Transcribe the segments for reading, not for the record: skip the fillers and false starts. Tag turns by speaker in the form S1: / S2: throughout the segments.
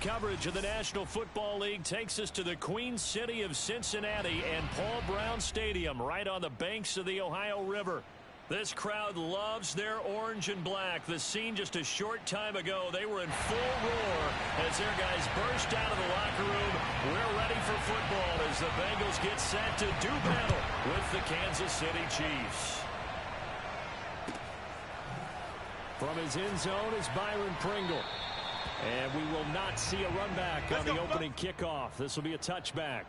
S1: coverage of the National Football League takes us to the Queen City of Cincinnati and Paul Brown Stadium right on the banks of the Ohio River. This crowd loves their orange and black. The scene just a short time ago, they were in full roar as their guys burst out of the locker room. We're ready for football as the Bengals get set to do battle with the Kansas City Chiefs. From his end zone is Byron Pringle. And we will not see a run back on the opening kickoff. This will be a touchback.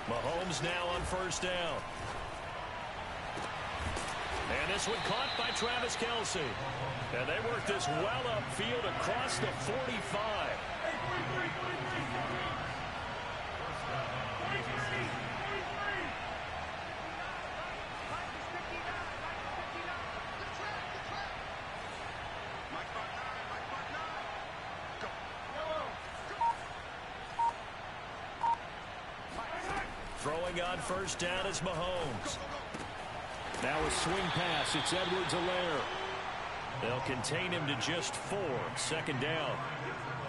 S1: Mahomes now on first down. And this one caught by Travis Kelce. And they work this well upfield across the 45. Throwing on first down is Mahomes. Now a swing pass. It's Edwards-Helaire. They'll contain him to just 4. Second down.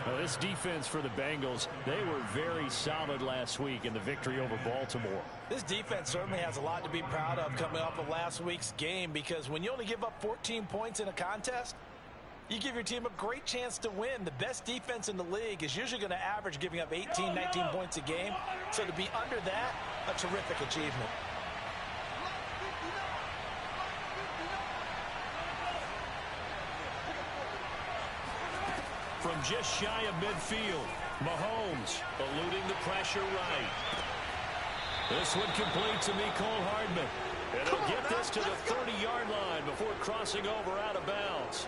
S1: Now this defense for the Bengals, they were very solid last week in the victory over Baltimore.
S2: This defense certainly has a lot to be proud of coming off of last week's game, because when you only give up 14 points in a contest, you give your team a great chance to win. The best defense in the league is usually going to average giving up 18, 19 points a game. So to be under that, a terrific achievement.
S1: From just shy of midfield, Mahomes eluding the pressure right. This one complete to Mecole Hardman. And he'll get this to the 30-yard line before crossing over out of bounds.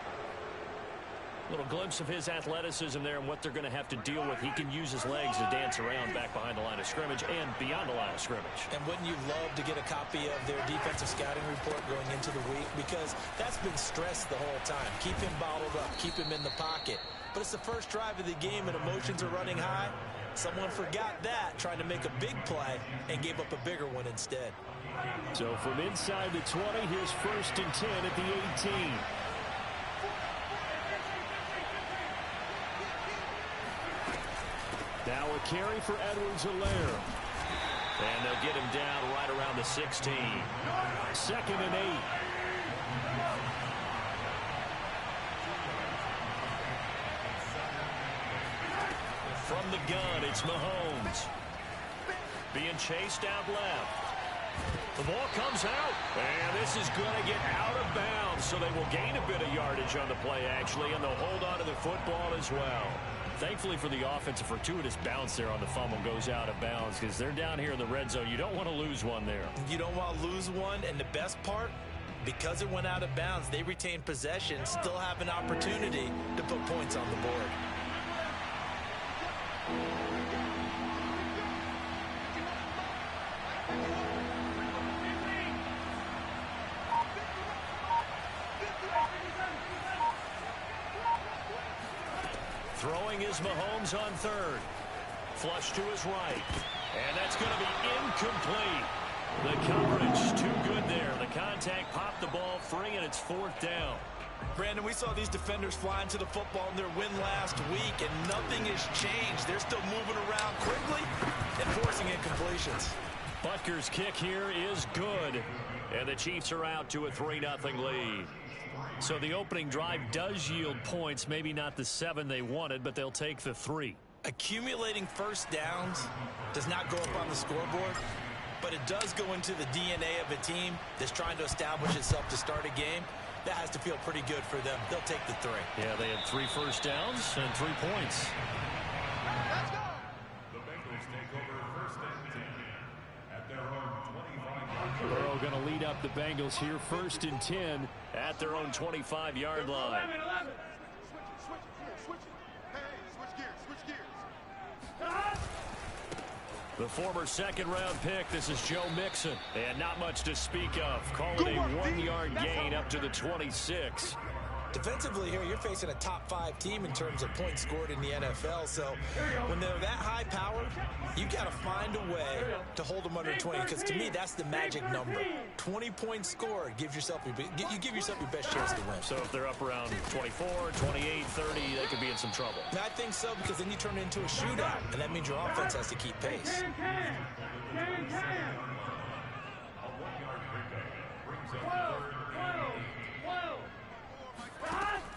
S1: Little glimpse of his athleticism there and what they're going to have to deal with. He can use his legs to dance around back behind the line of scrimmage and beyond the line of scrimmage.
S2: And wouldn't you love to get a copy of their defensive scouting report going into the week? Because that's been stressed the whole time. Keep him bottled up. Keep him in the pocket. But it's the first drive of the game and emotions are running high. Someone forgot that, trying to make a big play, and gave up a bigger one instead.
S1: So from inside the 20, here's 1st and 10 at the 18. Now a carry for Edwards-Helaire. And they'll get him down right around the 16. 2nd and 8. From the gun, it's Mahomes. Being chased out left. The ball comes out, and this is going to get out of bounds, so they will gain a bit of yardage on the play, actually, and they'll hold on to the football as well. Thankfully for the offense, a fortuitous bounce there on the fumble goes out of bounds because they're down here in the red zone. You don't want to lose one there.
S2: You don't want to lose one, and the best part, because it went out of bounds, they retain possession, still have an opportunity to put points on the board.
S1: Throwing is Mahomes on 3rd. Flush to his right. And that's going to be incomplete. The coverage too good there. The contact popped the ball free, and it's 4th down.
S2: Brandon, we saw these defenders flying to the football in their win last week, and nothing has changed. They're still moving around quickly and forcing incompletions.
S1: Butker's kick here is good. And the Chiefs are out to a 3-0 lead. So the opening drive does yield points, maybe not the 7 they wanted, but they'll take the 3.
S2: Accumulating first downs does not go up on the scoreboard, but it does go into the DNA of a team that's trying to establish itself to start a game. That has to feel pretty good for them. They'll take the 3.
S1: Yeah, they had 3 first downs and 3 points.
S3: Let's go. The Bengals take over 1st and 10 at their own 25-yard line.
S1: Burrow going to lead up the Bengals here, 1st and 10 at their own 25-yard line.
S3: 11.
S1: The former second-round pick, this is Joe Mixon. And not much to speak of. Call it a 1-yard gain up to the 26.
S2: Defensively here, you're facing a top-5 team in terms of points scored in the NFL. So when they're that high power, you got to find a way to hold them under 20. Because to me, that's the magic number. 20 points scored gives yourself you give yourself your best chance to win.
S1: So if they're up around 24, 28, 30, they could be in some trouble.
S2: And I think so, because then you turn it into a shootout, and that means your offense has to keep pace.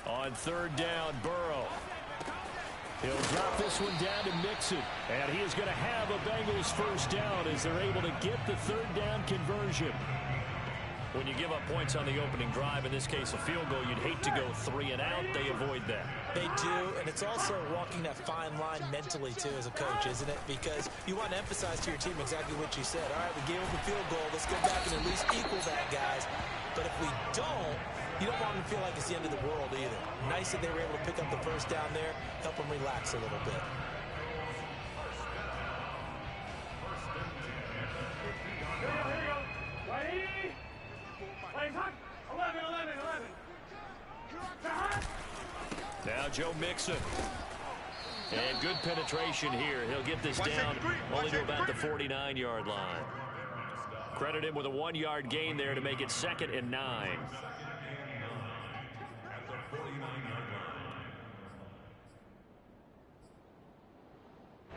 S1: On third down, Burrow. He'll drop this one down to Mixon. And he is going to have a Bengals first down as they're able to get the third down conversion. When you give up points on the opening drive, in this case a field goal, you'd hate to go 3 and out. They avoid that.
S2: They do, and it's also walking that fine line mentally, too, as a coach, isn't it? Because you want to emphasize to your team exactly what you said. All right, we gave up a field goal. Let's go back and at least equal that, guys. But if we don't, you don't want them to feel like it's the end of the world either. Nice that they were able to pick up the first down there, help them relax a little bit.
S1: Now Joe Mixon. And good penetration here. He'll get this down only to about the 49-yard line. Credit him with a 1-yard gain there to make it 2nd and 9.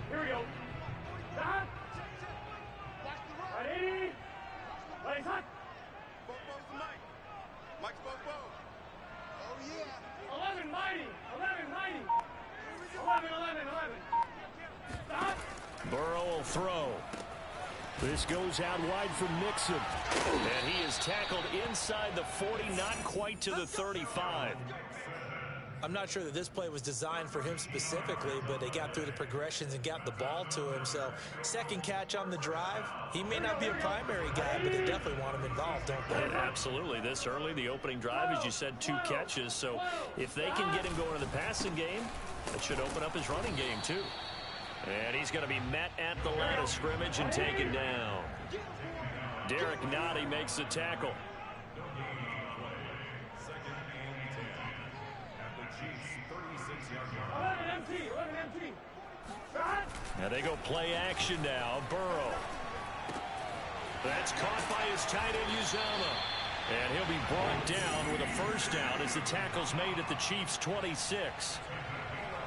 S4: Here we go. Stop. Ready? Play hot.
S5: Mike's Bobo. Oh, yeah.
S4: 11 mighty. 11 mighty. 11. Stop.
S1: Burrow will throw. This goes out wide for Mixon. And he is tackled inside the 40, not quite to the 35.
S2: I'm not sure that this play was designed for him specifically, but they got through the progressions and got the ball to him. So second catch on the drive. He may not be a primary guy, but they definitely want him involved, don't they?
S1: Yeah, absolutely. This early, the opening drive, as you said, 2 catches. So if they can get him going in the passing game, that should open up his running game too. And he's going to be met at the line of scrimmage and taken down. Derek Nottie makes the tackle. Now they go play action now. Burrow. That's caught by his tight end, Uzama. And he'll be brought down with a first down as the tackle's made at the Chiefs' 26.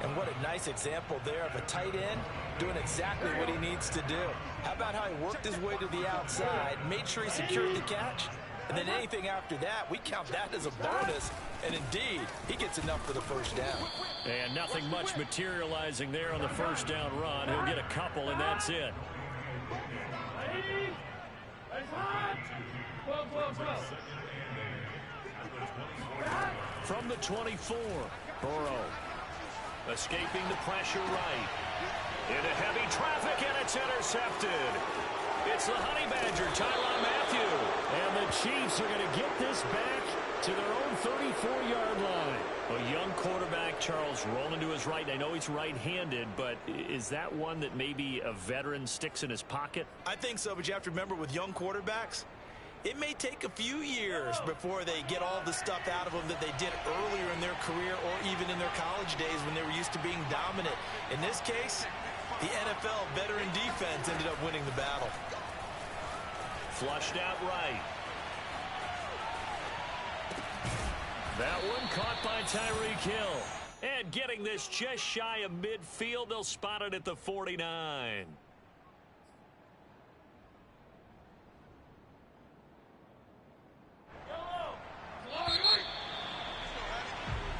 S2: And what a nice example there of a tight end doing exactly what he needs to do. How about how he worked his way to the outside, made sure he secured the catch, and then anything after that, we count that as a bonus. And indeed, he gets enough for the first down.
S1: And nothing much materializing there on the first down run. He'll get a couple, and that's it. From the 24, Burrow escaping the pressure right. Into heavy traffic, and it's intercepted. It's the Honey Badger, Tyrann Mathieu. And the Chiefs are going to get this back to their own 34-yard line. A young quarterback, Charles, rolling to his right. I know he's right-handed, but is that one that maybe a veteran sticks in his pocket?
S2: I think so, but you have to remember with young quarterbacks, it may take a few years before they get all the stuff out of them that they did earlier in their career or even in their college days when they were used to being dominant. In this case, the NFL veteran defense ended up winning the battle.
S1: Flushed out right. That one caught by Tyreek Hill. And getting this just shy of midfield, they'll spot it at the 49.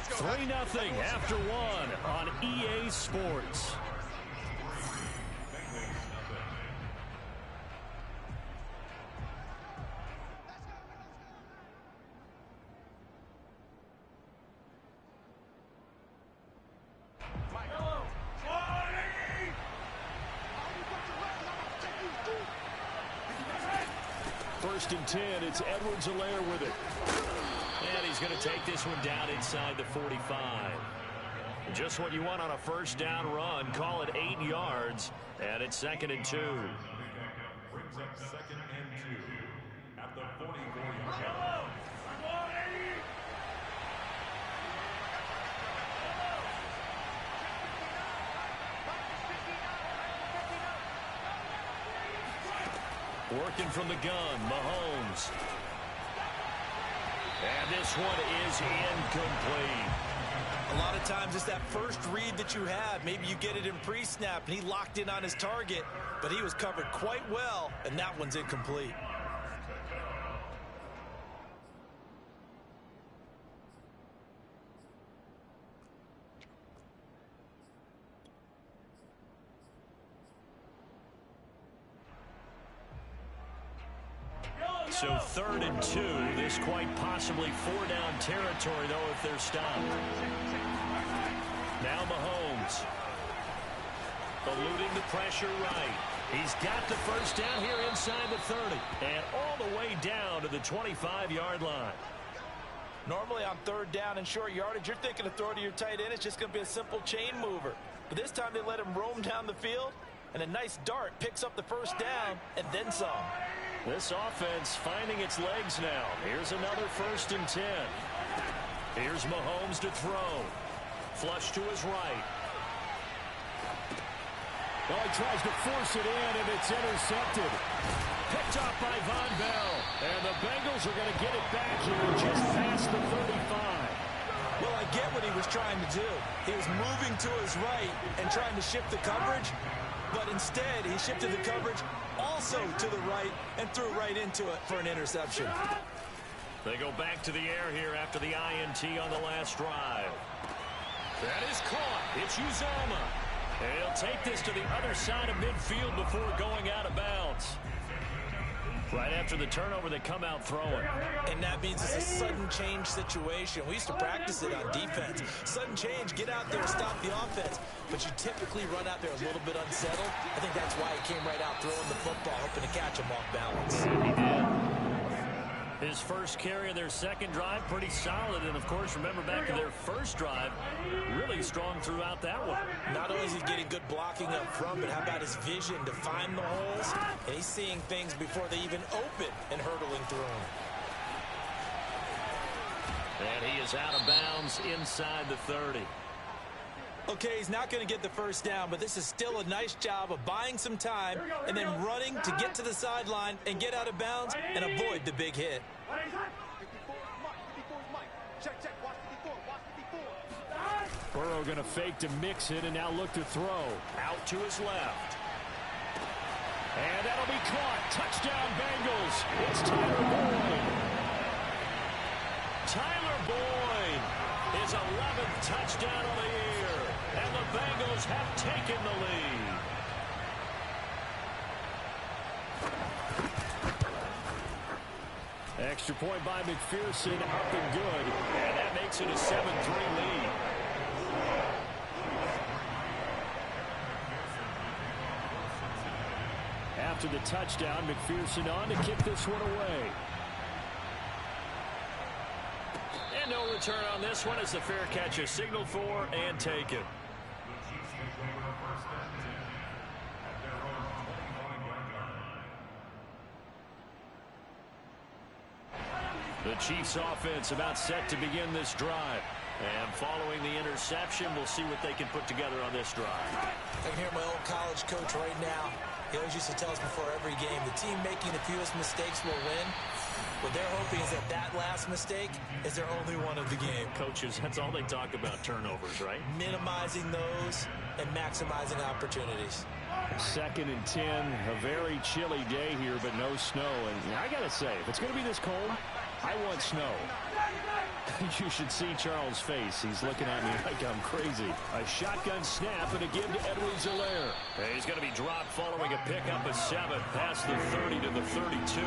S1: 3-0 after 1 on EA Sports. First and 10, it's Edwards-Helaire with it. And he's going to take this one down inside the 45. Just what you want on a first down run. Call it 8 yards, and it's 2nd and 2.
S3: Brings up 2nd and 2 at the 44-yard line.
S1: Working from the gun, Mahomes. And this one is incomplete.
S2: A lot of times it's that first read that you have. Maybe you get it in pre-snap, and he locked in on his target, but he was covered quite well, and that one's incomplete.
S1: So 3rd and 2. This quite possibly 4-down territory, though, if they're stopped. Now Mahomes. Eluding the pressure right. He's got the first down here inside the 30. And all the way down to the 25-yard line.
S2: Normally on 3rd down and short yardage, you're thinking of throw to your tight end. It's just going to be a simple chain mover. But this time they let him roam down the field, and a nice dart picks up the first down and then some.
S1: This offense finding its legs now. Here's another 1st and 10. Here's Mahomes to throw. Flush to his right. Well, he tries to force it in, and it's intercepted. Picked off by Von Bell. And the Bengals are going to get it back here just past the 35.
S2: Well, I get what he was trying to do. He was moving to his right and trying to shift the coverage, but instead he shifted the coverage also to the right and threw right into it for an interception.
S1: They go back to the air here after the INT on the last drive. That is caught. It's Uzomah. And he'll take this to the other side of midfield before going out of bounds. Right after the turnover, they come out throwing.
S2: And that means it's a sudden change situation. We used to practice it on defense. Sudden change, get out there, stop the offense. But you typically run out there a little bit unsettled. I think that's why he came right out throwing the football, hoping to catch him off balance.
S1: He did. His first carry of their 2nd drive, pretty solid. And, of course, remember back to their 1st drive, really strong throughout that one.
S2: Not only is he getting good blocking up front, but how about his vision to find the holes? And he's seeing things before they even open and hurdling through them.
S1: And he is out of bounds inside the 30.
S2: Okay, he's not going to get the first down, but this is still a nice job of buying some time and then running to get to the sideline and get out of bounds and avoid the big hit.
S1: Burrow going to fake to mix it and now look to throw. Out to his left. And that'll be caught. Touchdown, Bengals. It's Tyler Boyd. Tyler Boyd, his 11th touchdown of the year. And the Bengals have taken the lead. Extra point by McPherson, up and good. And that makes it a 7-3 lead. After the touchdown, McPherson on to kick this one away. And no return on this one as the fair catch is signaled for and taken. The Chiefs offense about set to begin this drive. And following the interception, we'll see what they can put together on this drive.
S2: I can hear my old college coach right now. He always used to tell us before every game, the team making the fewest mistakes will win. What they're hoping is that last mistake is their only one of the game.
S1: Coaches, that's all they talk about, turnovers, right?
S2: Minimizing those and maximizing opportunities.
S1: 2nd and 10, a very chilly day here, but no snow. And I got to say, if it's going to be this cold, I want snow. You should see Charles' face. He's looking at me like I'm crazy. A shotgun snap and a give to Edwards-Helaire. He's going to be dropped following a pickup of 7 past the 30 to the 32.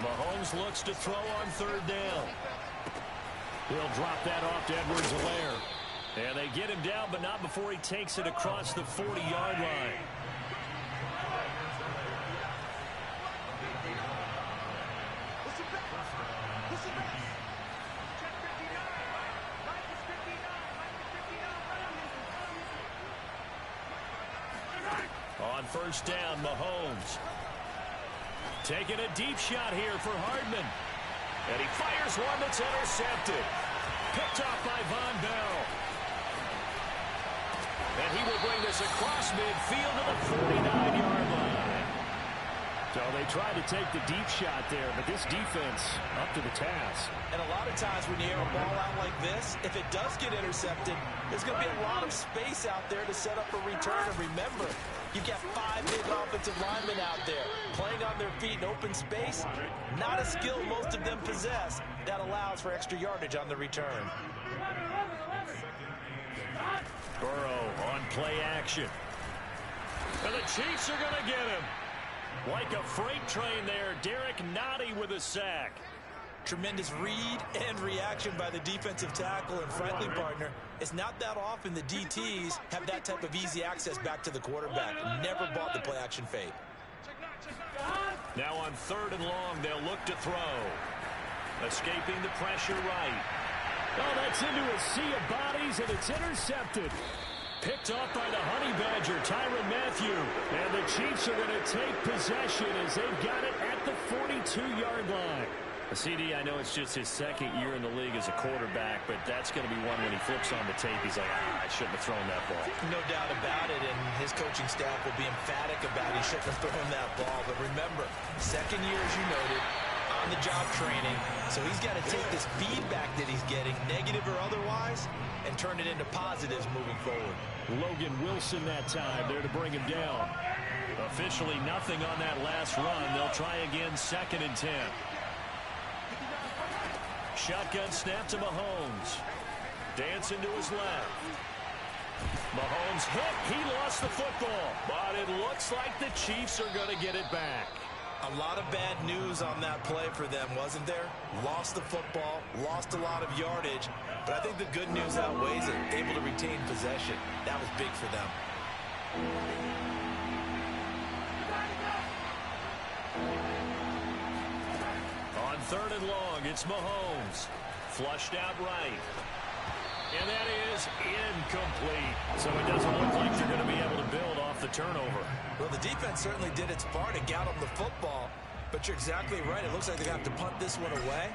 S1: Mahomes looks to throw on 3rd down. He'll drop that off to Edwards-Helaire. And they get him down, but not before he takes it across the 40-yard line. On first down, Mahomes. Taking a deep shot here for Hardman. And he fires one that's intercepted. Picked off by Von Bell. And he will bring this across midfield to the 49-yard line. So they tried to take the deep shot there, but this defense up to the task.
S2: And a lot of times when you air a ball out like this, if it does get intercepted, there's going to be a lot of space out there to set up a return. And remember, you've got 5 big offensive linemen out there playing on their feet in open space. Not a skill most of them possess. That allows for extra yardage on the return.
S1: Burrow on play action. And the Chiefs are going to get him. Like a freight train there, Derek Nottie with a sack.
S2: Tremendous read and reaction by the defensive tackle, and frankly, partner, it's not that often the DTs have that type of easy access back to the quarterback. Never bought the play action fake.
S1: Now on 3rd and long, they'll look to throw. Escaping the pressure right. Oh, that's into a sea of bodies, and it's intercepted. Picked off by the Honey Badger, Tyrann Mathieu. And the Chiefs are going to take possession as they've got it at the 42-yard line. CD, I know it's just his 2nd year in the league as a quarterback, but that's going to be one when he flips on the tape. He's like, I shouldn't have thrown that ball.
S2: No doubt about it, and his coaching staff will be emphatic about he shouldn't have thrown that ball. But remember, 2nd year, as you noted, on-the-job training. So he's got to take this feedback that he's getting, negative or otherwise, and turn it into positives moving forward.
S1: Logan Wilson that time there to bring him down. Officially nothing on that last run. They'll try again, 2nd and 10. Shotgun snap to Mahomes. Dancing to his left. Mahomes hit. He lost the football. But it looks like the Chiefs are going to get it back.
S2: A lot of bad news on that play for them, wasn't there? Lost the football, lost a lot of yardage, but I think the good news outweighs it. Able to retain possession. That was big for them.
S1: On 3rd and long, it's Mahomes. Flushed out right. And that is incomplete. So it doesn't look like they're going to be able to build off the turnover.
S2: Well, the defense certainly did its part and got them the football. But you're exactly right. It looks like they're going to have to punt this one away.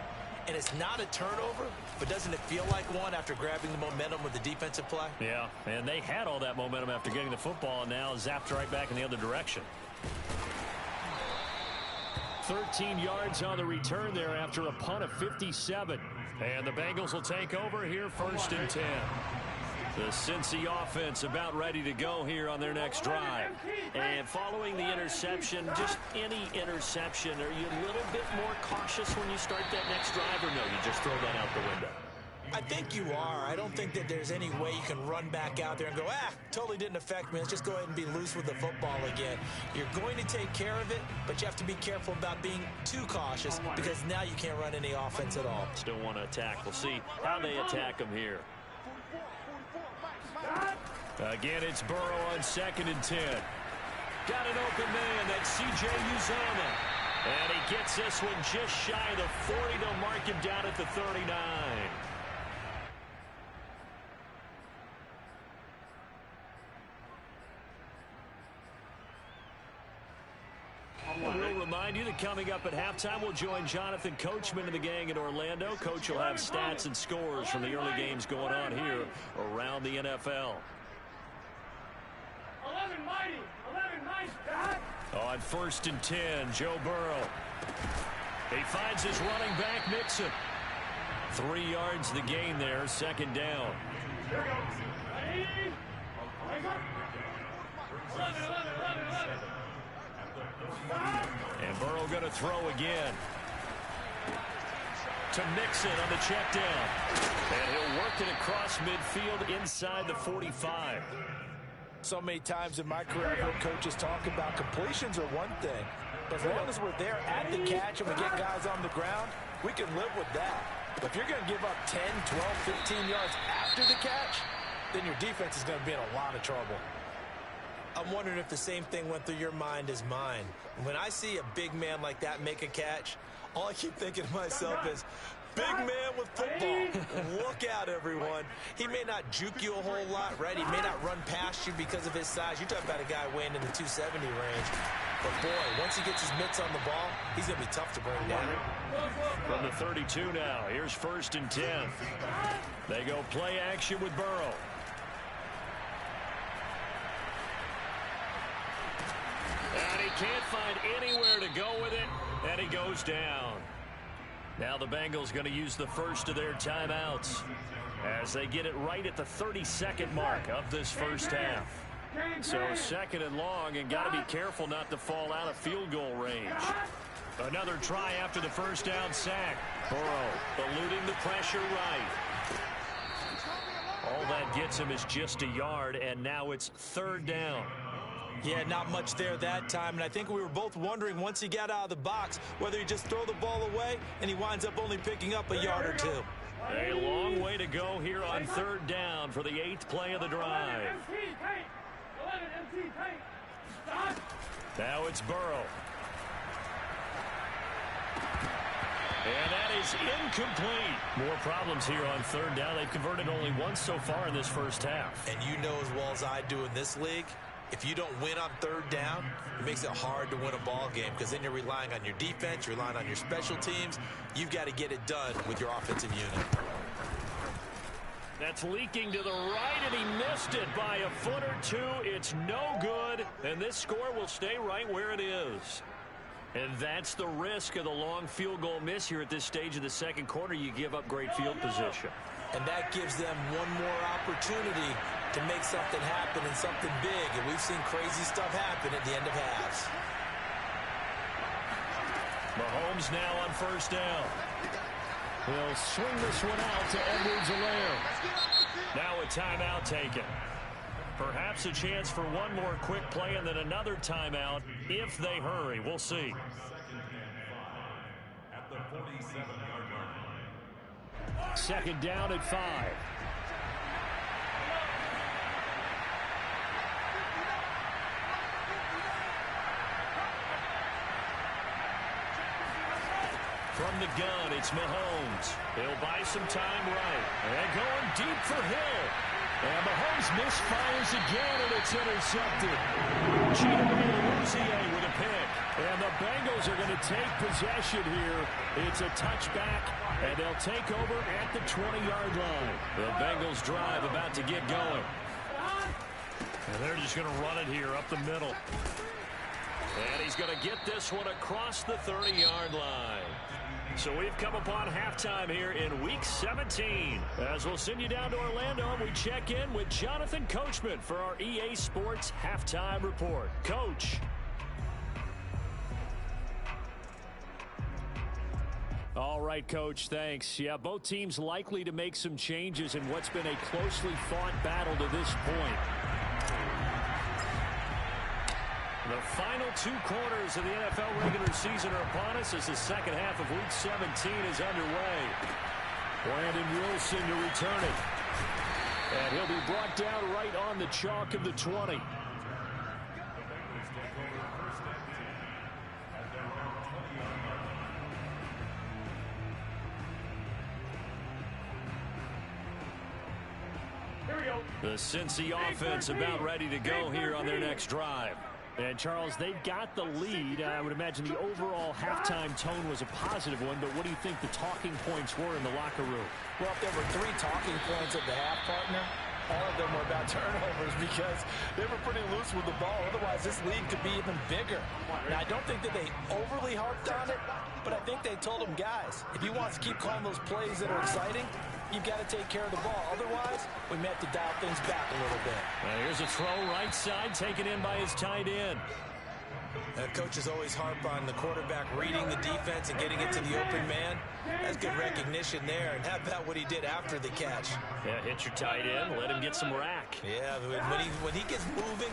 S2: And it's not a turnover, but doesn't it feel like one after grabbing the momentum with the defensive play?
S1: Yeah, and they had all that momentum after getting the football, and now zapped right back in the other direction. 13 yards on the return there after a punt of 57. And the Bengals will take over here, 1st and 10. The Cincy offense about ready to go here on their next drive. And following the interception, just any interception, are you a little bit more cautious when you start that next drive, or no, you just throw that out the window?
S2: I think you are. I don't think that there's any way you can run back out there and go, totally didn't affect me. Let's just go ahead and be loose with the football again. You're going to take care of it, but you have to be careful about being too cautious because now you can't run any offense at all.
S1: Still want to attack. We'll see how they attack them here. Again, it's Burrow on 2nd and 10. Got an open man. That's C.J. Uzomah. And he gets this one just shy of the 40. They'll mark him down at the 39. We'll remind you that coming up at halftime, we'll join Jonathan Coachman and the gang in Orlando. Coach will have stats and scores from the early games going on here around the NFL.
S4: 11 mighty, 11 nice, Dad.
S1: On 1st and 10, Joe Burrow. He finds his running back, Mixon. 3 yards the gain there, 2nd down.
S4: Here we go. Ready? Wake up. 11, 11, 11, 11.
S1: And Burrow going to throw again. To Mixon on the check down. And he'll work it across midfield inside the 45.
S2: So many times in my career, I've heard coaches talk about completions are one thing. But as long as we're there at the catch and we get guys on the ground, we can live with that. But if you're going to give up 10, 12, 15 yards after the catch, then your defense is going to be in a lot of trouble. I'm wondering if the same thing went through your mind as mine. When I see a big man like that make a catch, All I keep thinking to myself is, big man with football. Look out, everyone. He may not juke you a whole lot, right? He may not run past you because of his size. You're talking about a guy weighing in the 270 range. But, boy, once he gets his mitts on the ball, he's going to be tough to bring down.
S1: From the 32 now, here's 1st and 10. They go play action with Burrow. And he can't find anywhere to go with it, and he goes down. Now the Bengals going to use the first of their timeouts as they get it right at the 32nd mark of this first half. So 2nd and long, and got to be careful not to fall out of field goal range. Another try after the first down sack. Burrow eluding the pressure right. All that gets him is just a yard, and now it's 3rd down.
S2: Yeah, not much there that time, and I think we were both wondering once he got out of the box whether he just throw the ball away, and he winds up only picking up a yard or two.
S1: A long way to go here on 3rd down for the 8th play of the drive. Now it's Burrow. And that is incomplete. More problems here on 3rd down. They've converted only once so far in this first half.
S2: And you know as well as I do in this league, if you don't win on 3rd down, it makes it hard to win a ball game because then you're relying on your defense, you're relying on your special teams. You've got to get it done with your offensive unit.
S1: That's leaking to the right, and he missed it by a foot or two. It's no good, and this score will stay right where it is. And that's the risk of the long field goal miss here at this stage of the 2nd quarter. You give up great field position.
S2: And that gives them one more opportunity to make something happen and something big. And we've seen crazy stuff happen at the end of halves.
S1: Mahomes now on 1st down. He'll swing this one out to Edwards-Helaire. Now a timeout taken. Perhaps a chance for one more quick play and then another timeout if they hurry. We'll see.
S3: 2nd and 5 at the 47-yard line.
S1: 2nd down at 5. From the gun, it's Mahomes. He'll buy some time right. And going deep for Hill. And Mahomes misfires again, and it's intercepted. Chidobe with a pick. And the Bengals are going to take possession here. It's a touchback, and they'll take over at the 20-yard line. The Bengals drive about to get going. And they're just going to run it here up the middle. And he's going to get this one across the 30-yard line. So we've come upon halftime here in Week 17. As we'll send you down to Orlando, we check in with Jonathan Coachman for our EA Sports Halftime Report. Coach. All right, Coach, thanks. Yeah, both teams likely to make some changes in what's been a closely fought battle to this point. The final 2 quarters of the NFL regular season are upon us as the 2nd half of Week 17 is underway. Brandon Wilson to return it. And he'll be brought down right on the chalk of the 20. The Cincy offense about ready to go here on their next drive. And, Charles, they've got the lead. I would imagine the overall halftime tone was a positive one, but what do you think the talking points were in the locker room?
S2: Well, if there were 3 talking points at the half, partner, all of them were about turnovers because they were pretty loose with the ball. Otherwise, this league could be even bigger. Now, I don't think that they overly harped on it, but I think they told them, guys, if he wants to keep calling those plays that are exciting, you've got to take care of the ball. Otherwise, we may have to dial things back a little bit.
S1: Well, here's a throw right side taken in by his tight end.
S2: Coaches always harp on the quarterback reading the defense and getting it to the open man. That's good recognition there. And how about what he did after the catch?
S1: Yeah, hit your tight end, let him get some rack.
S2: Yeah, when he gets moving,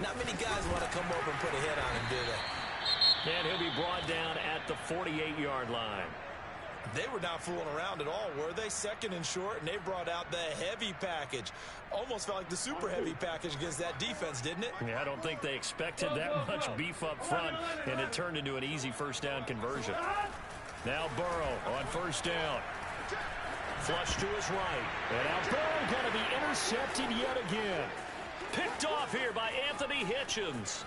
S2: not many guys want to come over and put a hit on him, do they?
S1: And he'll be brought down at the 48-yard line.
S2: They were not fooling around at all, were they? 2nd and short, and they brought out the heavy package. Almost felt like the super heavy package against that defense, didn't it?
S1: Yeah, I don't think they expected that much beef up front, and it turned into an easy 1st down conversion. Now Burrow on first down. Flush to his right. And now Burrow going to be intercepted yet again. Picked off here by Anthony Hitchens.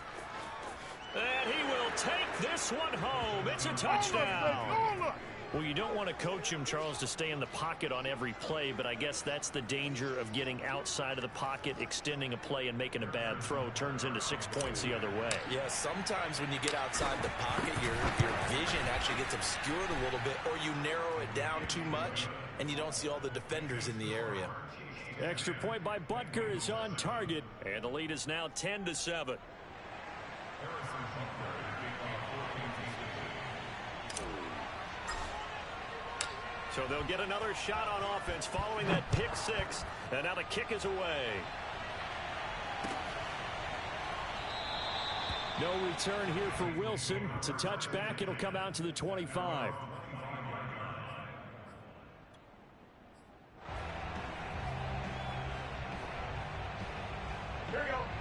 S1: And he will take this one home. It's a touchdown. Well, you don't want to coach him, Charles, to stay in the pocket on every play, but I guess that's the danger of getting outside of the pocket, extending a play, and making a bad throw. Turns into 6 points the other way.
S2: Yeah, sometimes when you get outside the pocket, your vision actually gets obscured a little bit, or you narrow it down too much, and you don't see all the defenders in the area.
S1: Extra point by Butker is on target, and the lead is now 10-7. So they'll get another shot on offense following that pick six, and now the kick is away. No return here for Wilson. It's a touchback. It'll come out to the 25.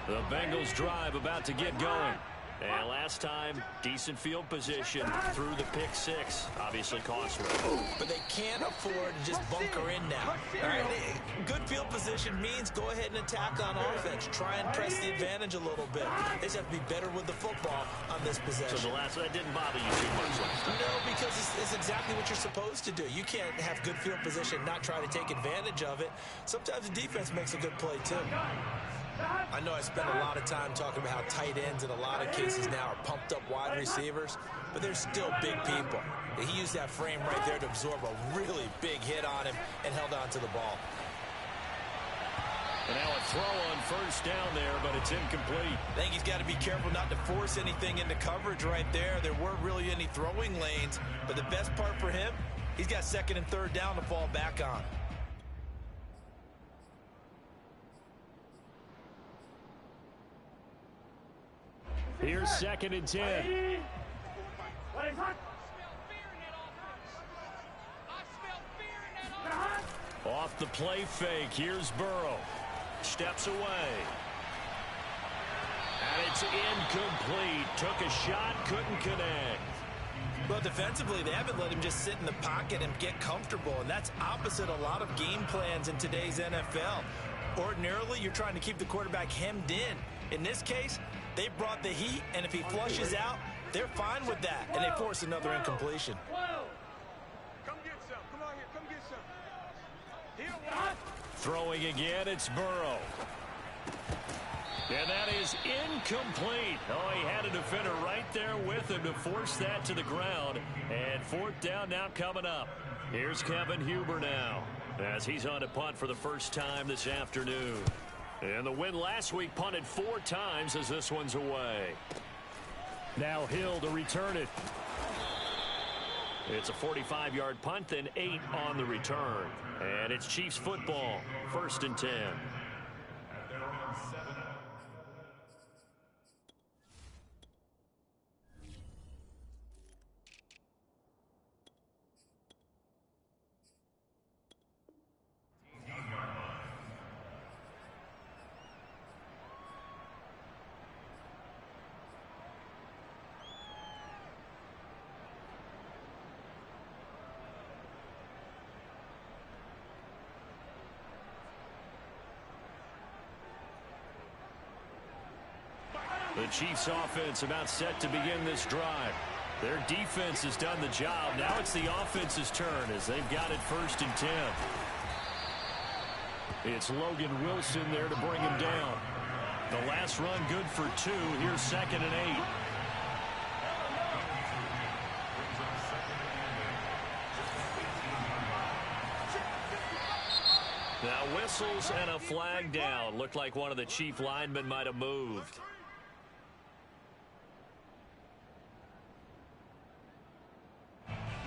S1: The Bengals drive about to get going. And last time, decent field position through the pick six. Obviously costly.
S2: But they can't afford to just bunker in now. All right? Good field position means go ahead and attack on offense. Try and press the advantage a little bit. They just have to be better with the football on this possession.
S1: So that didn't bother you too much last time?
S2: No, because it's exactly what you're supposed to do. You can't have good field position, not try to take advantage of it. Sometimes the defense makes a good play, too. I know I spent a lot of time talking about how tight ends in a lot of cases now are pumped up wide receivers, but they're still big people. He used that frame right there to absorb a really big hit on him and held on to the ball.
S1: And now a throw on first down there, but it's incomplete.
S2: I think he's got to be careful not to force anything into coverage right there. There weren't really any throwing lanes, but the best part for him, he's got second and third down to fall back on.
S1: Here's second and 10. Off the play fake. Here's Burrow. Steps away. And it's incomplete. Took a shot, couldn't connect.
S2: Well, defensively, they haven't let him just sit in the pocket and get comfortable, and that's opposite a lot of game plans in today's NFL. Ordinarily, you're trying to keep the quarterback hemmed in. In this case, they brought the heat, and if he flushes out, they're fine with that, and they force another incompletion.
S5: Come get some. Come on here. Come get some.
S1: Throwing again, it's Burrow. And that is incomplete. Oh, he had a defender right there with him to force that to the ground. And fourth down now coming up. Here's Kevin Huber now, as he's on to punt for the first time this afternoon. And the win last week, punted 4 times as this one's away. Now Hill to return it. It's a 45-yard punt, then 8 on the return. And it's Chiefs football, 1st and 10. The Chiefs offense about set to begin this drive. Their defense has done the job. Now it's the offense's turn as they've got it 1st and 10. It's Logan Wilson there to bring him down. The last run good for 2. Here's 2nd and 8. Now whistles and a flag down. Looked like one of the Chief linemen might have moved.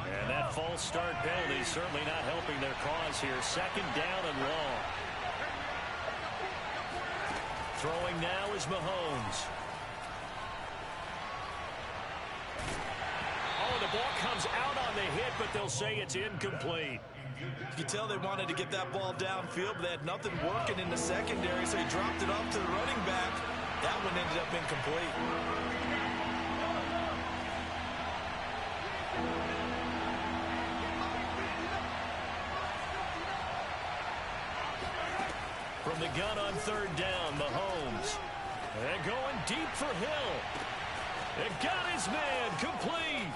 S1: And that false start penalty certainly not helping their cause here. 2nd down and long. Throwing now is Mahomes. Oh, the ball comes out on the hit, but they'll say it's incomplete.
S2: You can tell they wanted to get that ball downfield, but they had nothing working in the secondary, so he dropped it off to the running back. That one ended up incomplete.
S1: From the gun on third down, Mahomes. And going deep for Hill. It got his man complete.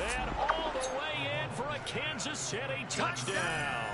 S1: And all the way in for a Kansas City touchdown.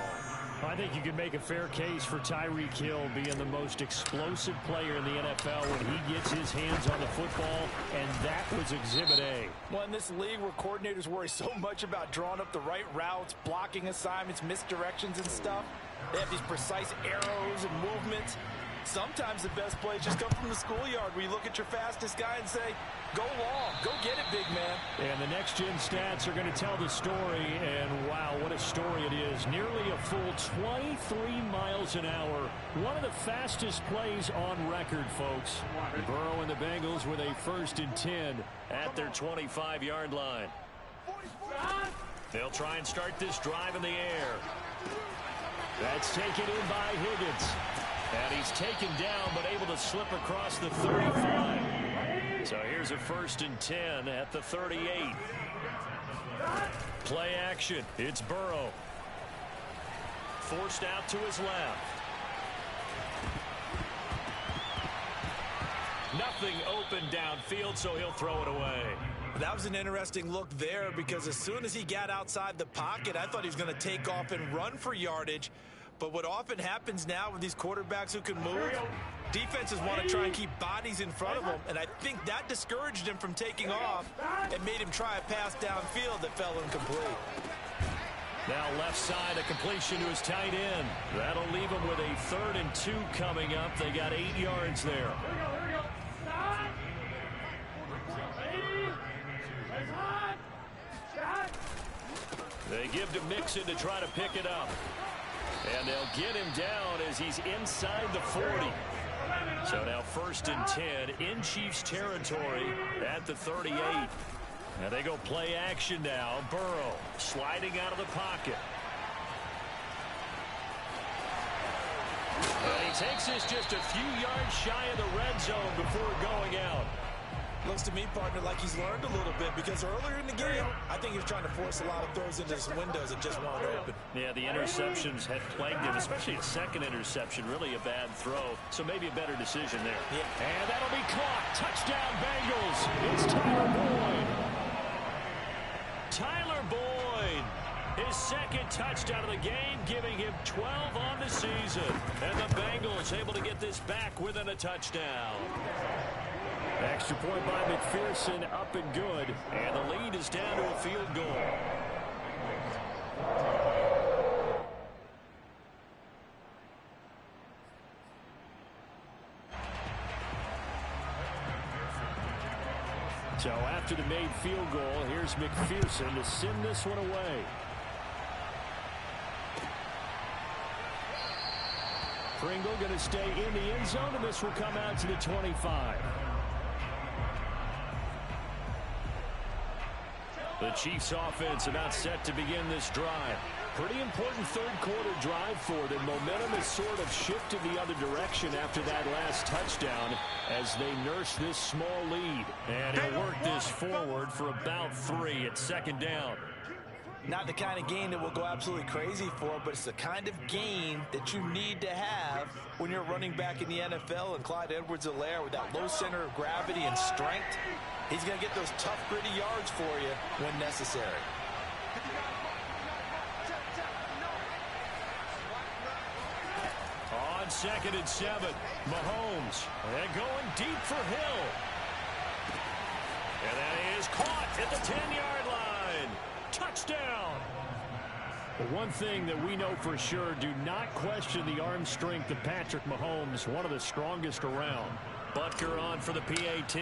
S6: I think you can make a fair case for Tyreek Hill being the most explosive player in the NFL when he gets his hands on the football, and that was Exhibit A.
S2: Well, in this league where coordinators worry so much about drawing up the right routes, blocking assignments, misdirections and stuff, they have these precise arrows and movements. Sometimes the best plays just come from the schoolyard where you look at your fastest guy and say, go long, go get it, big man.
S6: And the next-gen stats are going to tell the story, and wow, what a story it is. Nearly a full 23 miles an hour. One of the fastest plays on record, folks. Burrow and the Bengals with a 1st and 10
S1: at their 25-yard line. They'll try and start this drive in the air.
S6: That's taken in by Higgins.
S1: And he's taken down, but able to slip across the 35. So here's a 1st and 10 at the 38. Play action. It's Burrow. Forced out to his left. Nothing open downfield, so he'll throw it away.
S2: That was an interesting look there because as soon as he got outside the pocket, I thought he was going to take off and run for yardage. But what often happens now with these quarterbacks who can move, defenses want to try and keep bodies in front of them, and I think that discouraged him from taking off and made him try a pass downfield that fell incomplete.
S1: Now left side, a completion to his tight end. That'll leave him with a 3rd and 2 coming up. They got 8 yards there. They give to Mixon to try to pick it up. And they'll get him down as he's inside the 40. So now 1st and 10 in Chiefs territory at the 38. Now they go play action now. Burrow sliding out of the pocket. And he takes this just a few yards shy of the red zone before going out.
S2: Looks to me, partner, like he's learned a little bit because earlier in the game, I think he was trying to force a lot of throws into some windows that just weren't open.
S1: Yeah, the interceptions had plagued him, especially a second interception, really a bad throw. So maybe a better decision there.
S2: Yeah.
S6: And that'll be caught. Touchdown, Bengals. It's Tyler Boyd.
S1: Tyler Boyd, his 2nd touchdown of the game, giving him 12 on the season. And the Bengals able to get this back within a touchdown.
S6: Extra point by McPherson, up and good.
S1: And the lead is down to a field goal.
S6: So after the made field goal, here's McPherson to send this one away. Pringle going to stay in the end zone, and this will come out to the 25.
S1: The Chiefs offense about set to begin this drive.
S6: Pretty important 3rd quarter drive for them. Momentum has sort of shifted the other direction after that last touchdown as they nurse this small lead.
S1: And he'll work this forward for about 3 at 2nd down.
S2: Not the kind of gain that we'll go absolutely crazy for, but it's the kind of gain that you need to have when you're running back in the NFL. And Clyde Edwards-Helaire with that low center of gravity and strength, he's going to get those tough, gritty yards for you when necessary.
S1: On 2nd and 7, Mahomes. And going deep for Hill. And that is caught at the 10-yard line. Touchdown.
S6: But one thing that we know for sure, do not question the arm strength of Patrick Mahomes, one of the strongest around.
S1: Butker on for the PAT.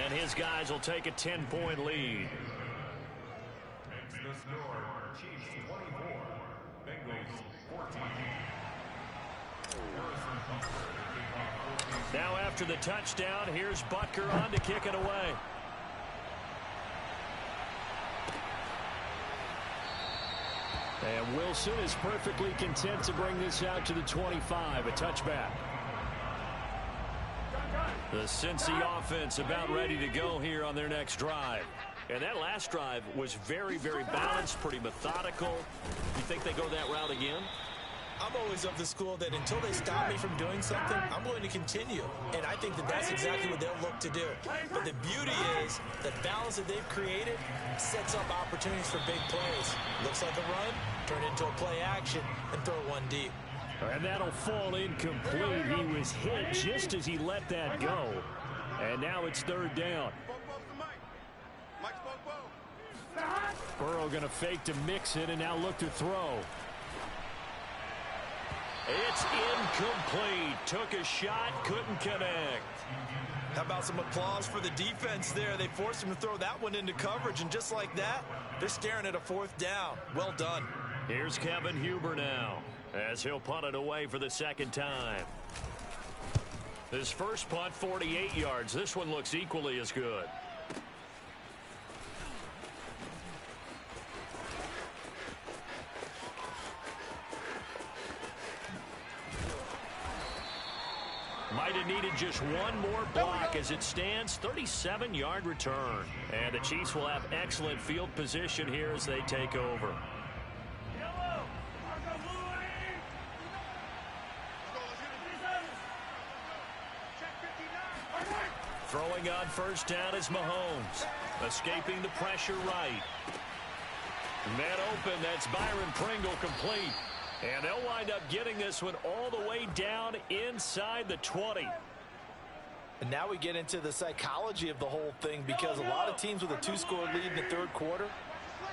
S1: And his guys will take a 10-point lead.
S3: Makes the score Chiefs 24, Bengals 14.
S1: Now after the touchdown, here's Butker on to kick it away.
S6: And Wilson is perfectly content to bring this out to the 25, a touchback.
S1: The Cincy offense about ready to go here on their next drive. And that last drive was very, very balanced, pretty methodical. You think they go that route again?
S2: I'm always of the school that until they stop me from doing something, I'm going to continue. And I think that that's exactly what they'll look to do. But the beauty is the balance that they've created sets up opportunities for big plays. Looks like a run, turn into a play action, and throw one deep.
S6: And that'll fall incomplete. He was hit just as he let that go. And now it's third down. Burrow going to fake to mix it and now look to throw.
S1: It's incomplete. Took a shot, couldn't connect.
S2: How about some applause for the defense there? They forced him to throw that one into coverage, and just like that, they're staring at a fourth down. Well done.
S1: Here's Kevin Huber now, as he'll punt it away for the second time. His first punt, 48 yards. This one looks equally as good. Might have needed just one more block as it stands, 37-yard return. And the Chiefs will have excellent field position here as they take over. Throwing on first down is Mahomes. Escaping the pressure right. Man open, that's Byron Pringle complete. And they'll wind up getting this one all the way down inside the 20.
S2: And now we get into the psychology of the whole thing, because a lot of teams with a two-score lead in the third quarter,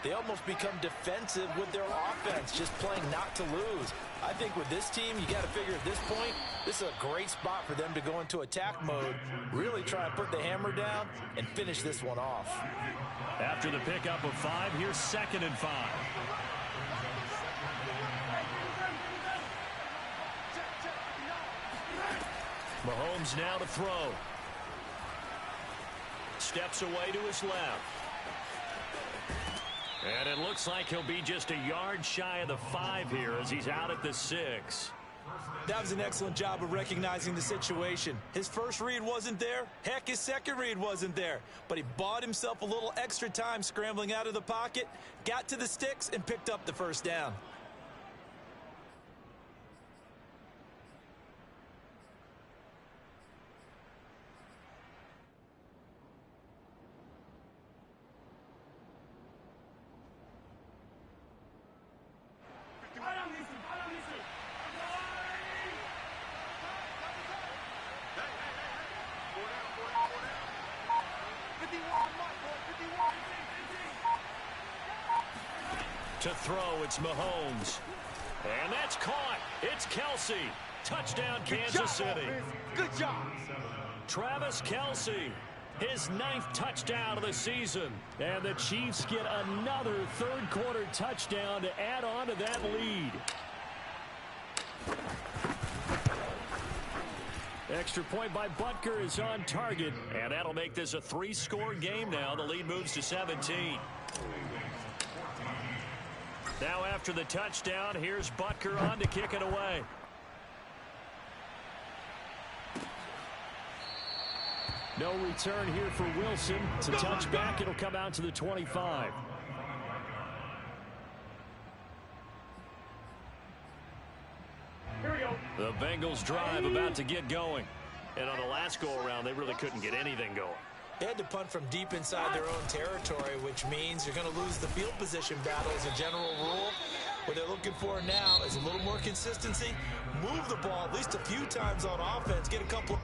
S2: they almost become defensive with their offense, just playing not to lose. I think with this team, you got to figure at this point, this is a great spot for them to go into attack mode, really try and put the hammer down and finish this one off.
S6: After the pickup of 5, here's 2nd and 5.
S1: Mahomes now to throw. Steps away to his left. And it looks like he'll be just a yard shy of the 5 here as he's out at the 6.
S2: That was an excellent job of recognizing the situation. His first read wasn't there. Heck, his second read wasn't there. But he bought himself a little extra time scrambling out of the pocket, got to the sticks, and picked up the first down.
S1: To throw, it's Mahomes. And that's caught. It's Kelsey. Touchdown, Kansas City.
S5: Good job.
S1: Travis Kelsey, his 9th touchdown of the season.
S6: And the Chiefs get another third-quarter touchdown to add on to that lead. Extra point by Butker is on target.
S1: And that'll make this a 3-score game now. The lead moves to 17. Now after the touchdown, here's Butker on to kick it away.
S6: No return here for Wilson. It's a touchback. It'll come out to the 25.
S4: Here we go.
S1: The Bengals drive about to get going. And on the last go-around, they really couldn't get anything going.
S2: They had to punt from deep inside their own territory, which means you're going to lose the field position battle as a general rule. What they're looking for now is a little more consistency. Move the ball at least a few times on offense. Get a couple.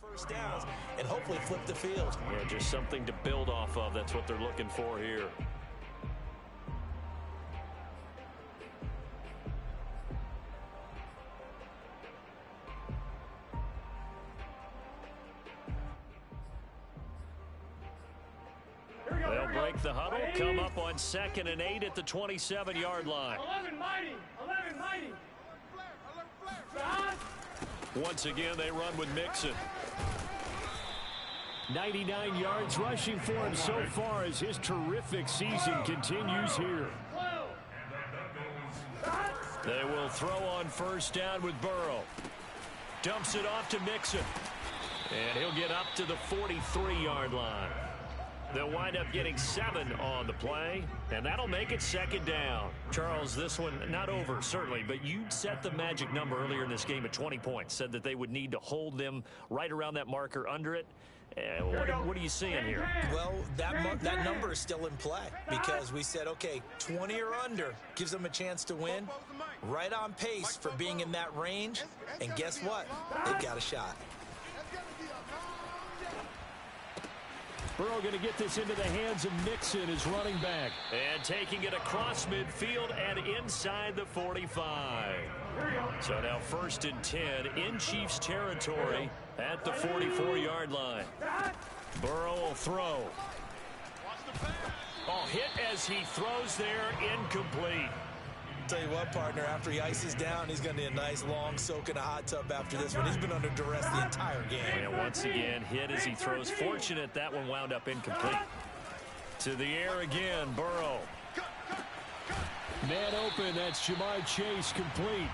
S2: First downs and hopefully flip the field.
S1: Yeah, just something to build off of. That's what they're looking for here. They'll break the huddle, come up on 2nd and 8 at the 27-yard line.
S4: 11 mighty. 11 mighty.
S1: Once again, they run with Mixon.
S6: 99 yards rushing for him so far as his terrific season continues here.
S1: They will throw on 1st down with Burrow. Dumps it off to Mixon. And he'll get up to the 43-yard line. They'll wind up getting 7 on the play, and that'll make it 2nd down. Charles, this one not over, certainly, but you set the magic number earlier in this game at 20 points, said that they would need to hold them right around that marker under it. What are you seeing here?
S2: Well, that number is still in play because we said, okay, 20 or under gives them a chance to win. Right on pace for being in that range, and guess what? They've got a shot.
S6: Burrow going to get this into the hands of Mixon, his running back.
S1: And taking it across midfield and inside the 45. So now 1st and 10 in Chiefs territory at the 44-yard line. Burrow will throw. Oh, hit as he throws there, incomplete.
S2: Tell you what, partner, after he ices down, he's going to need a nice long soak in a hot tub after this one. He's been under duress the entire game.
S1: And once again, hit as he throws. Fortunate that one wound up incomplete. To the air again, Burrow.
S6: Man open, that's Jamar Chase, complete.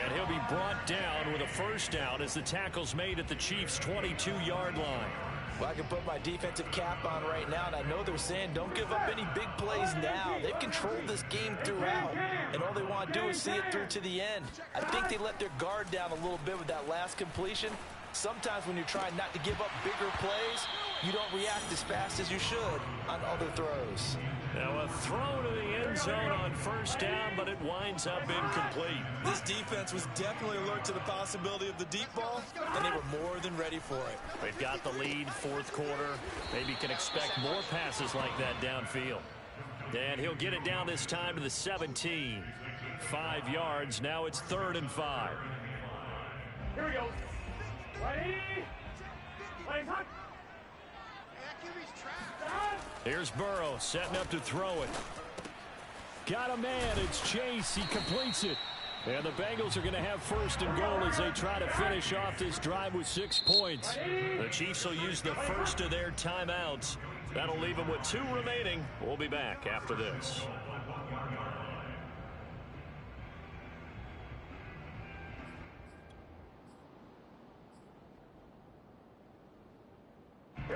S1: And he'll be brought down with a 1st down as the tackle's made at the Chiefs' 22-yard line.
S2: Well, I can put my defensive cap on right now, and I know they're saying don't give up any big plays now. They've controlled this game throughout, and all they want to do is see it through to the end. I think they let their guard down a little bit with that last completion. Sometimes when you're trying not to give up bigger plays, you don't react as fast as you should on other throws.
S1: Now a throw to the end zone on 1st down, but it winds up incomplete.
S2: This defense was definitely alert to the possibility of the deep ball, and they were more than ready for it.
S1: They've got the lead, 4th quarter. Maybe can expect more passes like that downfield. And he'll get it down this time to the 17. 5 yards. Now it's 3rd and 5.
S4: Here we go. Ready? Playing hot.
S1: Here's Burrow setting up to throw it.
S6: Got a man, it's Chase, he completes it. And the Bengals are going to have 1st and goal as they try to finish off this drive with 6 points.
S1: The Chiefs will use the first of their timeouts. That'll leave them with 2 remaining. We'll be back after this.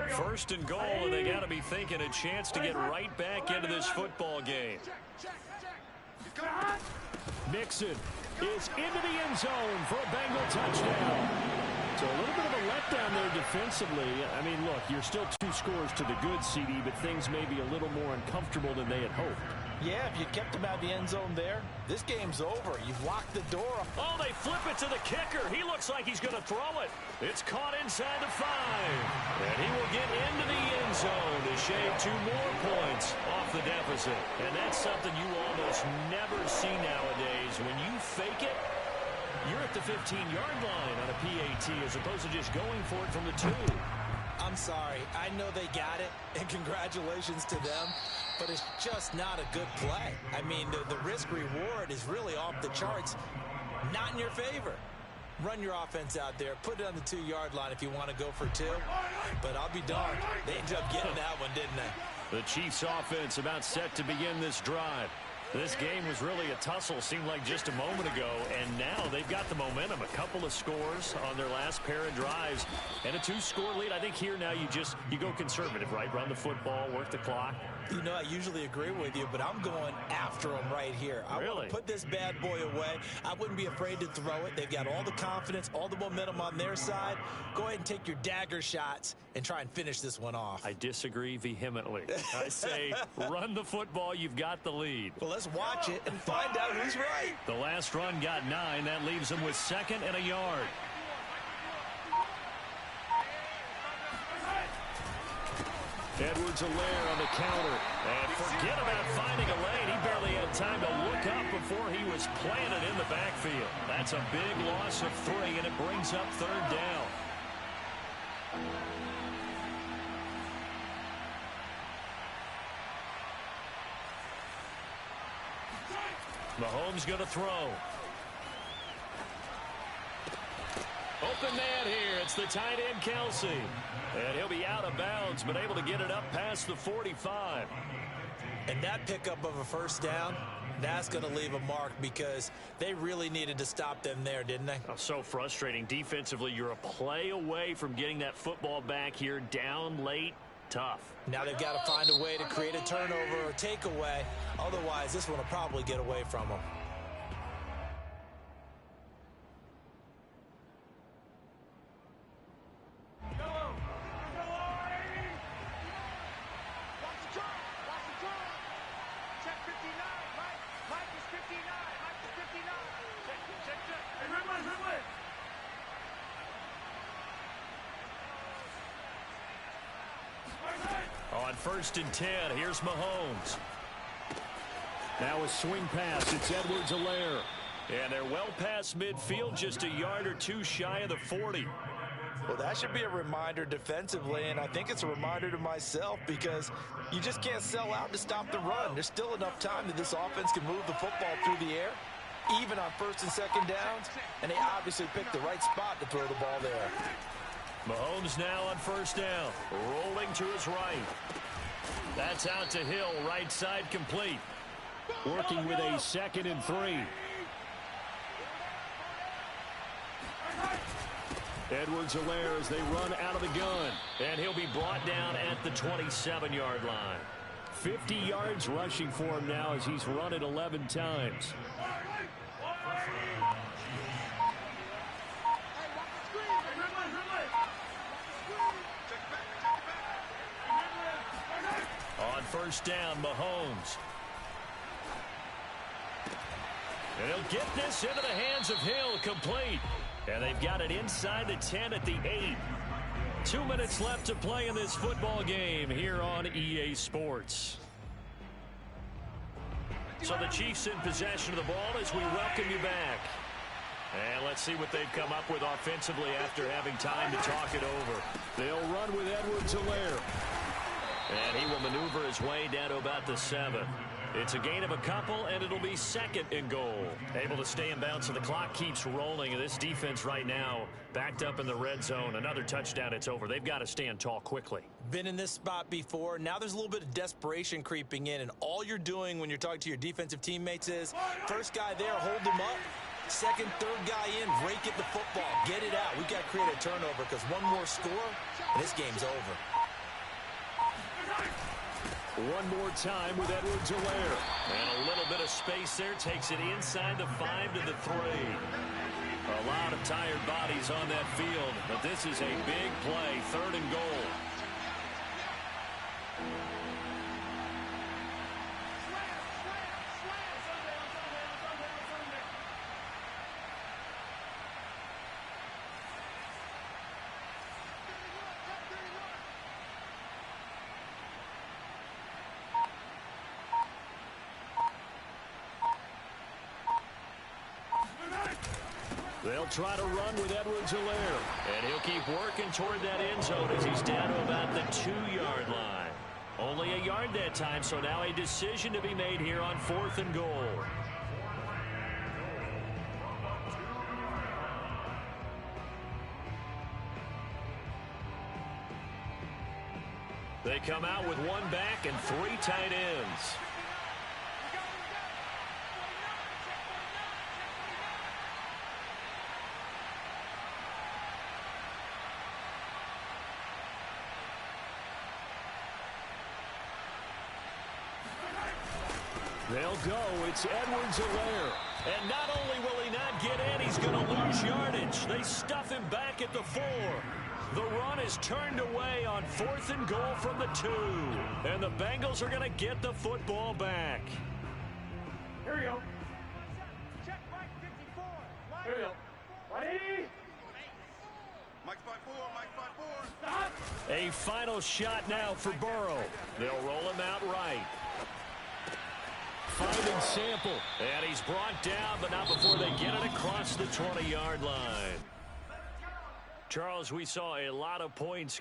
S1: First and goal, and they got to be thinking a chance to get right back into this football game.
S6: Mixon is into the end zone for a Bengal touchdown. So a little bit of a letdown there defensively. I mean, look, you're still 2 scores to the good, CD, but things may be a little more uncomfortable than they had hoped.
S2: Yeah, if you kept him out of the end zone there, this game's over. You've locked the door.
S1: Oh, they flip it to the kicker. He looks like he's going to throw it. It's caught inside the 5. And he will get into the end zone to shave 2 more points off the deficit. And that's something you almost never see nowadays. When you fake it, you're at the 15-yard line on a PAT as opposed to just going for it from the 2.
S2: I'm sorry. I know they got it, and congratulations to them, but it's just not a good play. I mean, the risk-reward is really off the charts, not in your favor. Run your offense out there. Put it on the 2-yard line if you want to go for 2, but I'll be darned. They ended up getting that one, didn't they?
S1: The Chiefs offense about set to begin this drive. This game was really a tussle, seemed like just a moment ago, and now they've got the momentum. A couple of scores on their last pair of drives, and a 2-score lead. I think here now you go conservative, right? Run the football, work the clock.
S2: You know, I usually agree with you, but I'm going after them right here. I want to put this bad boy away. I wouldn't be afraid to throw it. They've got all the confidence, all the momentum on their side. Go ahead and take your dagger shots and try and finish this one off.
S1: I disagree vehemently. I say run the football. You've got the lead.
S2: Well, let's watch it and find out who's right.
S1: The last run got 9. That leaves them with 2nd and a yard.
S6: Edwards-Helaire on the counter.
S1: And forget about finding a lane. He barely had time to look up before he was planted in the backfield. That's a big loss of 3, and it brings up 3rd down. Mahomes going to throw. Open man here. It's the tight end, Kelsey. And he'll be out of bounds, but able to get it up past the 45.
S2: And that pickup of a 1st down, that's going to leave a mark because they really needed to stop them there, didn't they?
S1: Oh, so frustrating. Defensively, you're a play away from getting that football back here down late. Tough.
S2: Now they've got to find a way to create a turnover or takeaway. Otherwise, this one will probably get away from them.
S1: On 1st and 10, here's Mahomes.
S6: Now a swing pass. It's Edwards-Helaire.
S1: And they're well past midfield, just a yard or 2 shy of the 40.
S2: Well, that should be a reminder defensively, and I think it's a reminder to myself because you just can't sell out to stop the run. There's still enough time that this offense can move the football through the air, even on 1st and 2nd downs, and they obviously picked the right spot to throw the ball there.
S1: Mahomes now on 1st down, rolling to his right. That's out to Hill, right side complete.
S6: Working with a 2nd and 3. Edwards-Helaire as they run out of the gun.
S1: And he'll be brought down at the 27-yard line.
S6: 50 yards rushing for him now as he's run it 11 times.
S1: On 1st down, Mahomes. And he'll get this into the hands of Hill, complete. And they've got it inside the 10 at the 8. 2 minutes left to play in this football game here on EA Sports. So the Chiefs in possession of the ball as we welcome you back. And let's see what they've come up with offensively after having time to talk it over.
S6: They'll run with Edwards-Helaire.
S1: And he will maneuver his way down to about the 7. It's a gain of a couple, and it'll be 2nd and goal. Able to stay in bounds, so the clock keeps rolling. And this defense right now backed up in the red zone. Another touchdown, it's over. They've got to stand tall quickly.
S2: Been in this spot before. Now there's a little bit of desperation creeping in, and all you're doing when you're talking to your defensive teammates is, first guy there, hold him up. 2nd, 3rd guy in, rake at the football. Get it out. We've got to create a turnover because one more score, and this game's over.
S6: One more time with Edwards-Helaire.
S1: And a little bit of space there. Takes it inside the 5 to the 3. A lot of tired bodies on that field. But this is a big play. 3rd and goal.
S6: They'll try to run with Edwards-Helaire.
S1: And he'll keep working toward that end zone as he's down to about the 2-yard line. Only a yard that time, so now a decision to be made here on 4th and goal. They come out with 1 back and 3 tight ends.
S6: They'll go. It's Edwards-Helaire.
S1: And not only will he not get in, he's going to lose yardage. They stuff him back at the 4. The run is turned away on 4th and goal from the 2. And the Bengals are going to get the football back.
S4: Here we go. Check Mike 54. Here we go. Ready?
S5: Mike's by 4.
S1: A final shot now for Burrow. They'll roll him out right. Finding Sample. And he's brought down, but not before they get it across the 20-yard line. Charles, we saw a lot of points